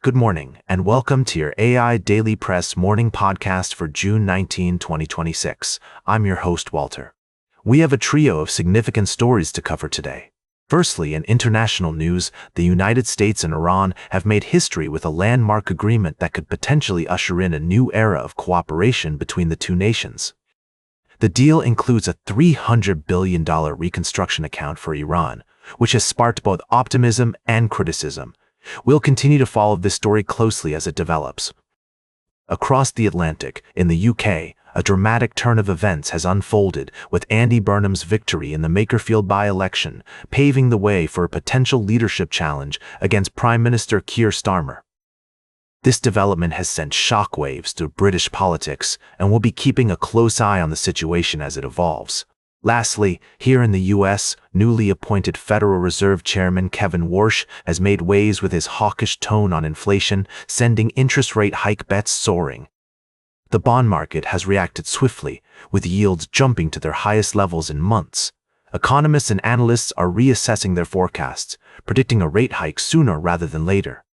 Good morning, and welcome to your AI Daily Press morning podcast for June 19, 2026. I'm your host, Walter. We have a trio of significant stories to cover today. Firstly, in international news, the United States and Iran have made history with a landmark agreement that could potentially usher in a new era of cooperation between the two nations. The deal includes a $300 billion reconstruction account for Iran, which has sparked both optimism and criticism. We'll continue to follow this story closely as it develops. Across the Atlantic, in the UK, a dramatic turn of events has unfolded, with Andy Burnham's victory in the Makerfield by-election paving the way for a potential leadership challenge against Prime Minister Keir Starmer. This development has sent shockwaves through British politics, and we'll be keeping a close eye on the situation as it evolves. Lastly, here in the U.S., newly appointed Federal Reserve Chairman Kevin Warsh has made waves with his hawkish tone on inflation, sending interest rate hike bets soaring. The bond market has reacted swiftly, with yields jumping to their highest levels in months. Economists and analysts are reassessing their forecasts, predicting a rate hike sooner rather than later.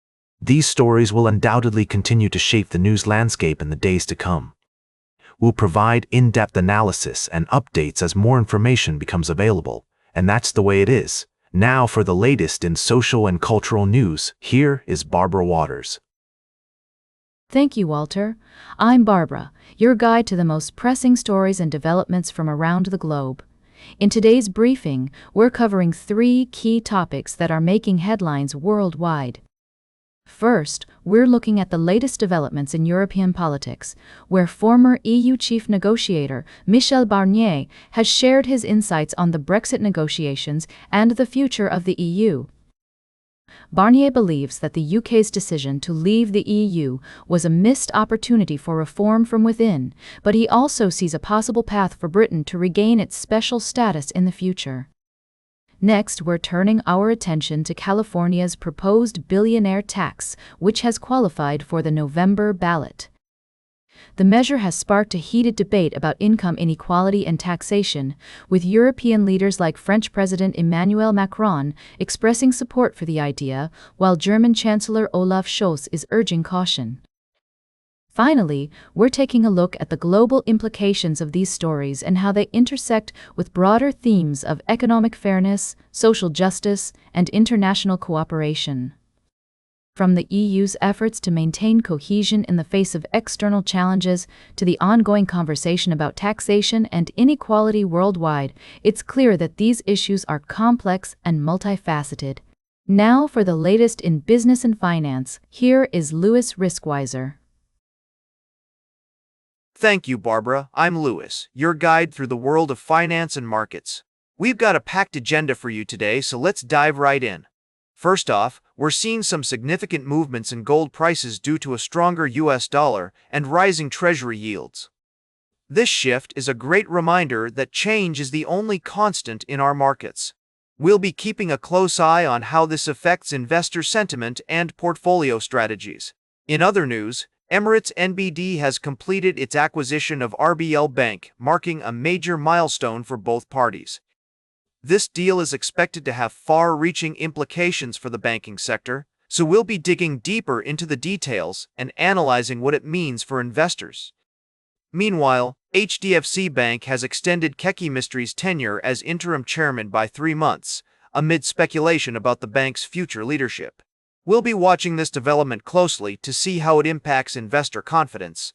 These stories will undoubtedly continue to shape the news landscape in the days to come. We'll provide in-depth analysis and updates as more information becomes available, and that's the way it is. Now for the latest in social and cultural news, here is Barbara Waters. Thank you, Walter. I'm Barbara, your guide to the most pressing stories and developments from around the globe. In today's briefing, we're covering three key topics that are making headlines worldwide. First, we're looking at the latest developments in European politics, where former EU chief negotiator Michel Barnier has shared his insights on the Brexit negotiations and the future of the EU. Barnier believes that the UK's decision to leave the EU was a missed opportunity for reform from within, but he also sees a possible path for Britain to regain its special status in the future. Next, we're turning our attention to California's proposed billionaire tax, which has qualified for the November ballot. The measure has sparked a heated debate about income inequality and taxation, with European leaders like French President Emmanuel Macron expressing support for the idea, while German Chancellor Olaf Scholz is urging caution. Finally, we're taking a look at the global implications of these stories and how they intersect with broader themes of economic fairness, social justice, and international cooperation. From the EU's efforts to maintain cohesion in the face of external challenges to the ongoing conversation about taxation and inequality worldwide, it's clear that these issues are complex and multifaceted. Now for the latest in business and finance, here is Louis Riskweiser. Thank you, Barbara. I'm Louis, your guide through the world of finance and markets. We've got a packed agenda for you today, so let's dive right in. First off, we're seeing some significant movements in gold prices due to a stronger US dollar and rising treasury yields. This shift is a great reminder that change is the only constant in our markets. We'll be keeping a close eye on how this affects investor sentiment and portfolio strategies. In other news, Emirates NBD has completed its acquisition of RBL Bank, marking a major milestone for both parties. This deal is expected to have far-reaching implications for the banking sector, so we'll be digging deeper into the details and analyzing what it means for investors. Meanwhile, HDFC Bank has extended Keki Mistri's tenure as interim chairman by 3 months, amid speculation about the bank's future leadership. We'll be watching this development closely to see how it impacts investor confidence.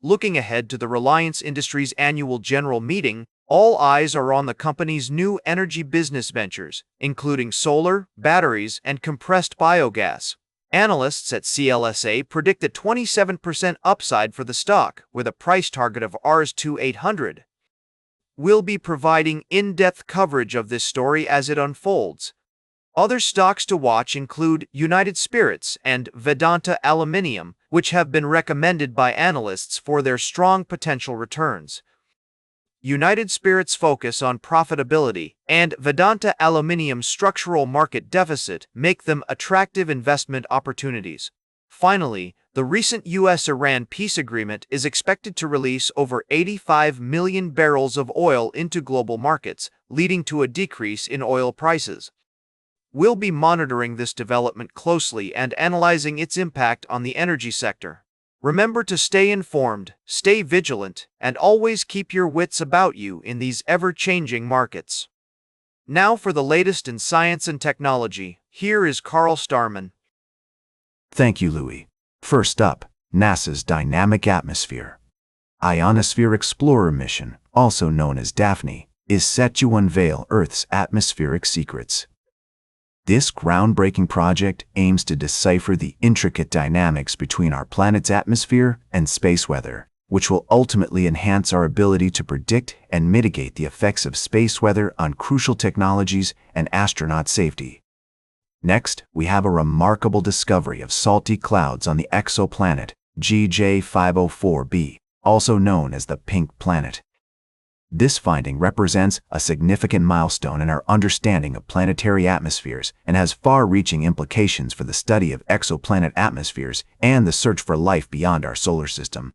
Looking ahead to the Reliance Industries annual general meeting, all eyes are on the company's new energy business ventures, including solar, batteries, and compressed biogas. Analysts at CLSA predict a 27% upside for the stock, with a price target of Rs2,800. We'll be providing in-depth coverage of this story as it unfolds. Other stocks to watch include United Spirits and Vedanta Aluminium, which have been recommended by analysts for their strong potential returns. United Spirits' focus on profitability and Vedanta Aluminium's structural market deficit make them attractive investment opportunities. Finally, the recent U.S.-Iran peace agreement is expected to release over 85 million barrels of oil into global markets, leading to a decrease in oil prices. We'll be monitoring this development closely and analyzing its impact on the energy sector. Remember to stay informed, stay vigilant, and always keep your wits about you in these ever-changing markets. Now for the latest in science and technology, here is Carl Starman. Thank you, Louis. First up, NASA's Dynamic Atmosphere. Ionosphere Explorer mission, also known as Daphne, is set to unveil Earth's atmospheric secrets. This groundbreaking project aims to decipher the intricate dynamics between our planet's atmosphere and space weather, which will ultimately enhance our ability to predict and mitigate the effects of space weather on crucial technologies and astronaut safety. Next, we have a remarkable discovery of salty clouds on the exoplanet GJ504b, also known as the Pink Planet. This finding represents a significant milestone in our understanding of planetary atmospheres and has far-reaching implications for the study of exoplanet atmospheres and the search for life beyond our solar system.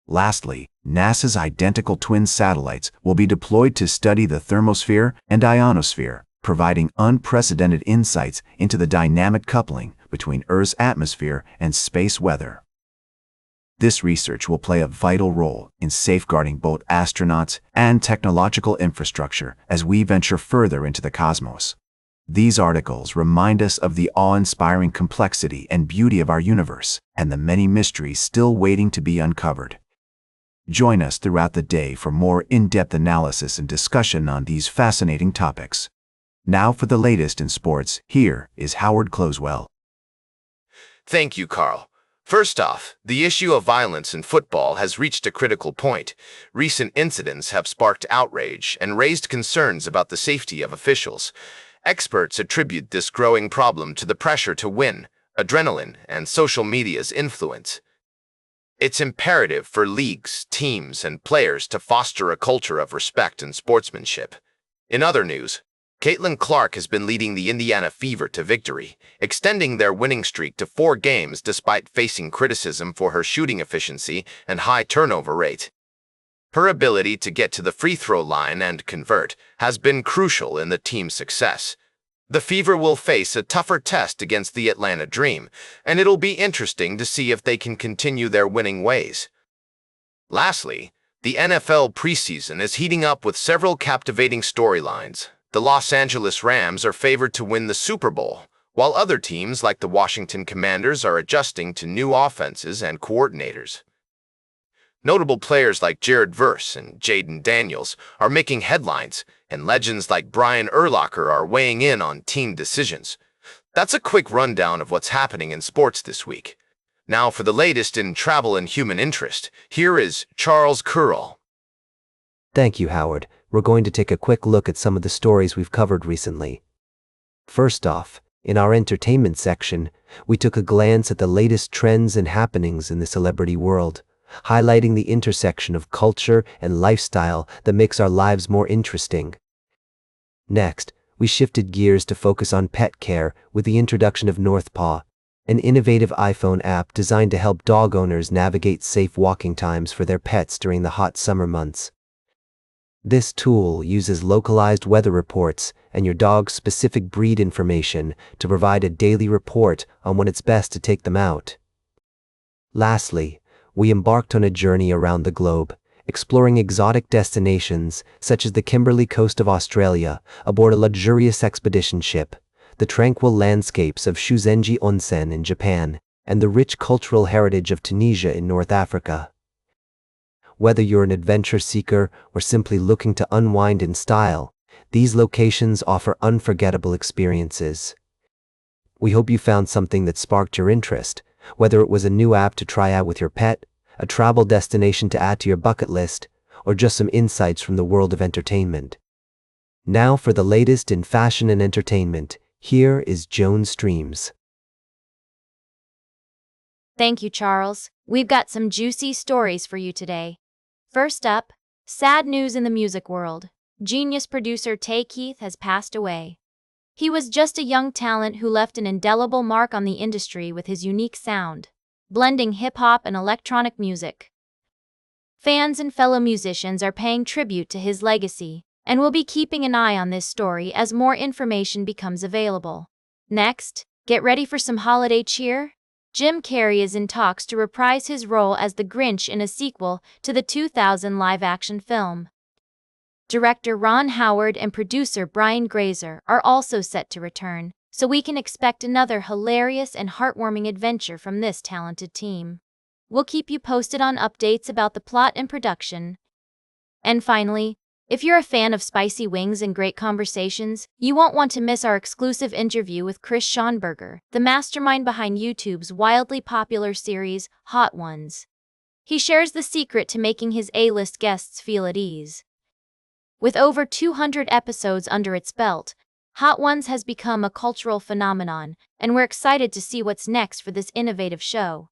Lastly, NASA's identical twin satellites will be deployed to study the thermosphere and ionosphere, providing unprecedented insights into the dynamic coupling between Earth's atmosphere and space weather. This research will play a vital role in safeguarding both astronauts and technological infrastructure as we venture further into the cosmos. These articles remind us of the awe-inspiring complexity and beauty of our universe and the many mysteries still waiting to be uncovered. Join us throughout the day for more in-depth analysis and discussion on these fascinating topics. Now for the latest in sports, here is Howard Closewell. Thank you, Carl. First off, the issue of violence in football has reached a critical point. Recent incidents have sparked outrage and raised concerns about the safety of officials. Experts attribute this growing problem to the pressure to win, adrenaline, and social media's influence. It's imperative for leagues, teams, and players to foster a culture of respect and sportsmanship. In other news, Caitlin Clark has been leading the Indiana Fever to victory, extending their winning streak to 4 games despite facing criticism for her shooting efficiency and high turnover rate. Her ability to get to the free throw line and convert has been crucial in the team's success. The Fever will face a tougher test against the Atlanta Dream, and it'll be interesting to see if they can continue their winning ways. Lastly, the NFL preseason is heating up with several captivating storylines. The Los Angeles Rams are favored to win the Super Bowl, while other teams like the Washington Commanders are adjusting to new offenses and coordinators. Notable players like Jared Verse and Jaden Daniels are making headlines, and legends like Brian Urlacher are weighing in on team decisions. That's a quick rundown of what's happening in sports this week. Now for the latest in travel and human interest, here is Charles Curl. Thank you, Howard. We're going to take a quick look at some of the stories we've covered recently. First off, in our entertainment section, we took a glance at the latest trends and happenings in the celebrity world, highlighting the intersection of culture and lifestyle that makes our lives more interesting. Next, we shifted gears to focus on pet care with the introduction of Northpaw, an innovative iPhone app designed to help dog owners navigate safe walking times for their pets during the hot summer months. This tool uses localized weather reports and your dog's specific breed information to provide a daily report on when it's best to take them out. Lastly, we embarked on a journey around the globe, exploring exotic destinations such as the Kimberley coast of Australia aboard a luxurious expedition ship, the tranquil landscapes of Shuzenji Onsen in Japan, and the rich cultural heritage of Tunisia in North Africa. Whether you're an adventure seeker or simply looking to unwind in style, these locations offer unforgettable experiences. We hope you found something that sparked your interest, whether it was a new app to try out with your pet, a travel destination to add to your bucket list, or just some insights from the world of entertainment. Now for the latest in fashion and entertainment, here is Joan Streams. Thank you, Charles. We've got some juicy stories for you today. First up, sad news in the music world. Genius producer Tay Keith has passed away. He was just a young talent who left an indelible mark on the industry with his unique sound, blending hip-hop and electronic music. Fans and fellow musicians are paying tribute to his legacy, and we'll be keeping an eye on this story as more information becomes available. Next, get ready for some holiday cheer. Jim Carrey is in talks to reprise his role as the Grinch in a sequel to the 2000 live-action film. Director Ron Howard and producer Brian Grazer are also set to return, so we can expect another hilarious and heartwarming adventure from this talented team. We'll keep you posted on updates about the plot and production. And finally, if you're a fan of spicy wings and great conversations, you won't want to miss our exclusive interview with Chris Schonberger, the mastermind behind YouTube's wildly popular series, Hot Ones. He shares the secret to making his A-list guests feel at ease. With over 200 episodes under its belt, Hot Ones has become a cultural phenomenon, and we're excited to see what's next for this innovative show.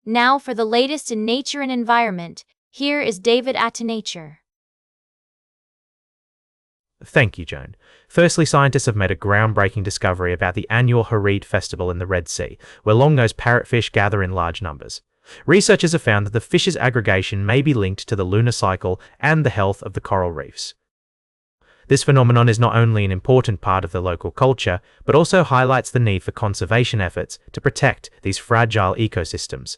Now for the latest in nature and environment, here is David at Nature. Thank you, Joan. Firstly, scientists have made a groundbreaking discovery about the annual Hareed Festival in the Red Sea, where long-nosed parrotfish gather in large numbers. Researchers have found that the fish's aggregation may be linked to the lunar cycle and the health of the coral reefs. This phenomenon is not only an important part of the local culture, but also highlights the need for conservation efforts to protect these fragile ecosystems.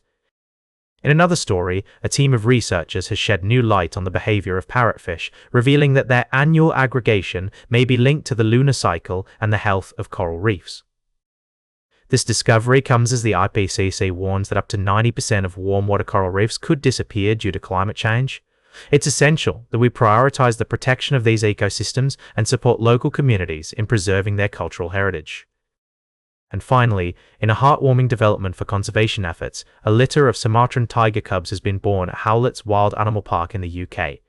In another story, a team of researchers has shed new light on the behavior of parrotfish, revealing that their annual aggregation may be linked to the lunar cycle and the health of coral reefs. This discovery comes as the IPCC warns that up to 90% of warm water coral reefs could disappear due to climate change. It's essential that we prioritize the protection of these ecosystems and support local communities in preserving their cultural heritage. And finally, in a heartwarming development for conservation efforts, a litter of Sumatran tiger cubs has been born at Howlett's Wild Animal Park in the UK.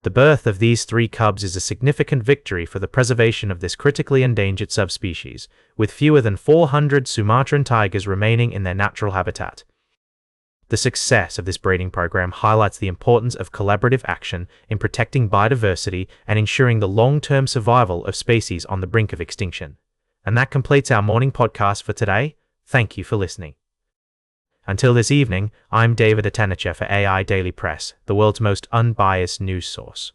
The birth of these 3 cubs is a significant victory for the preservation of this critically endangered subspecies, with fewer than 400 Sumatran tigers remaining in their natural habitat. The success of this breeding program highlights the importance of collaborative action in protecting biodiversity and ensuring the long-term survival of species on the brink of extinction. And that completes our morning podcast for today. Thank you for listening. Until this evening, I'm David Atanacher for AI Daily Press, the world's most unbiased news source.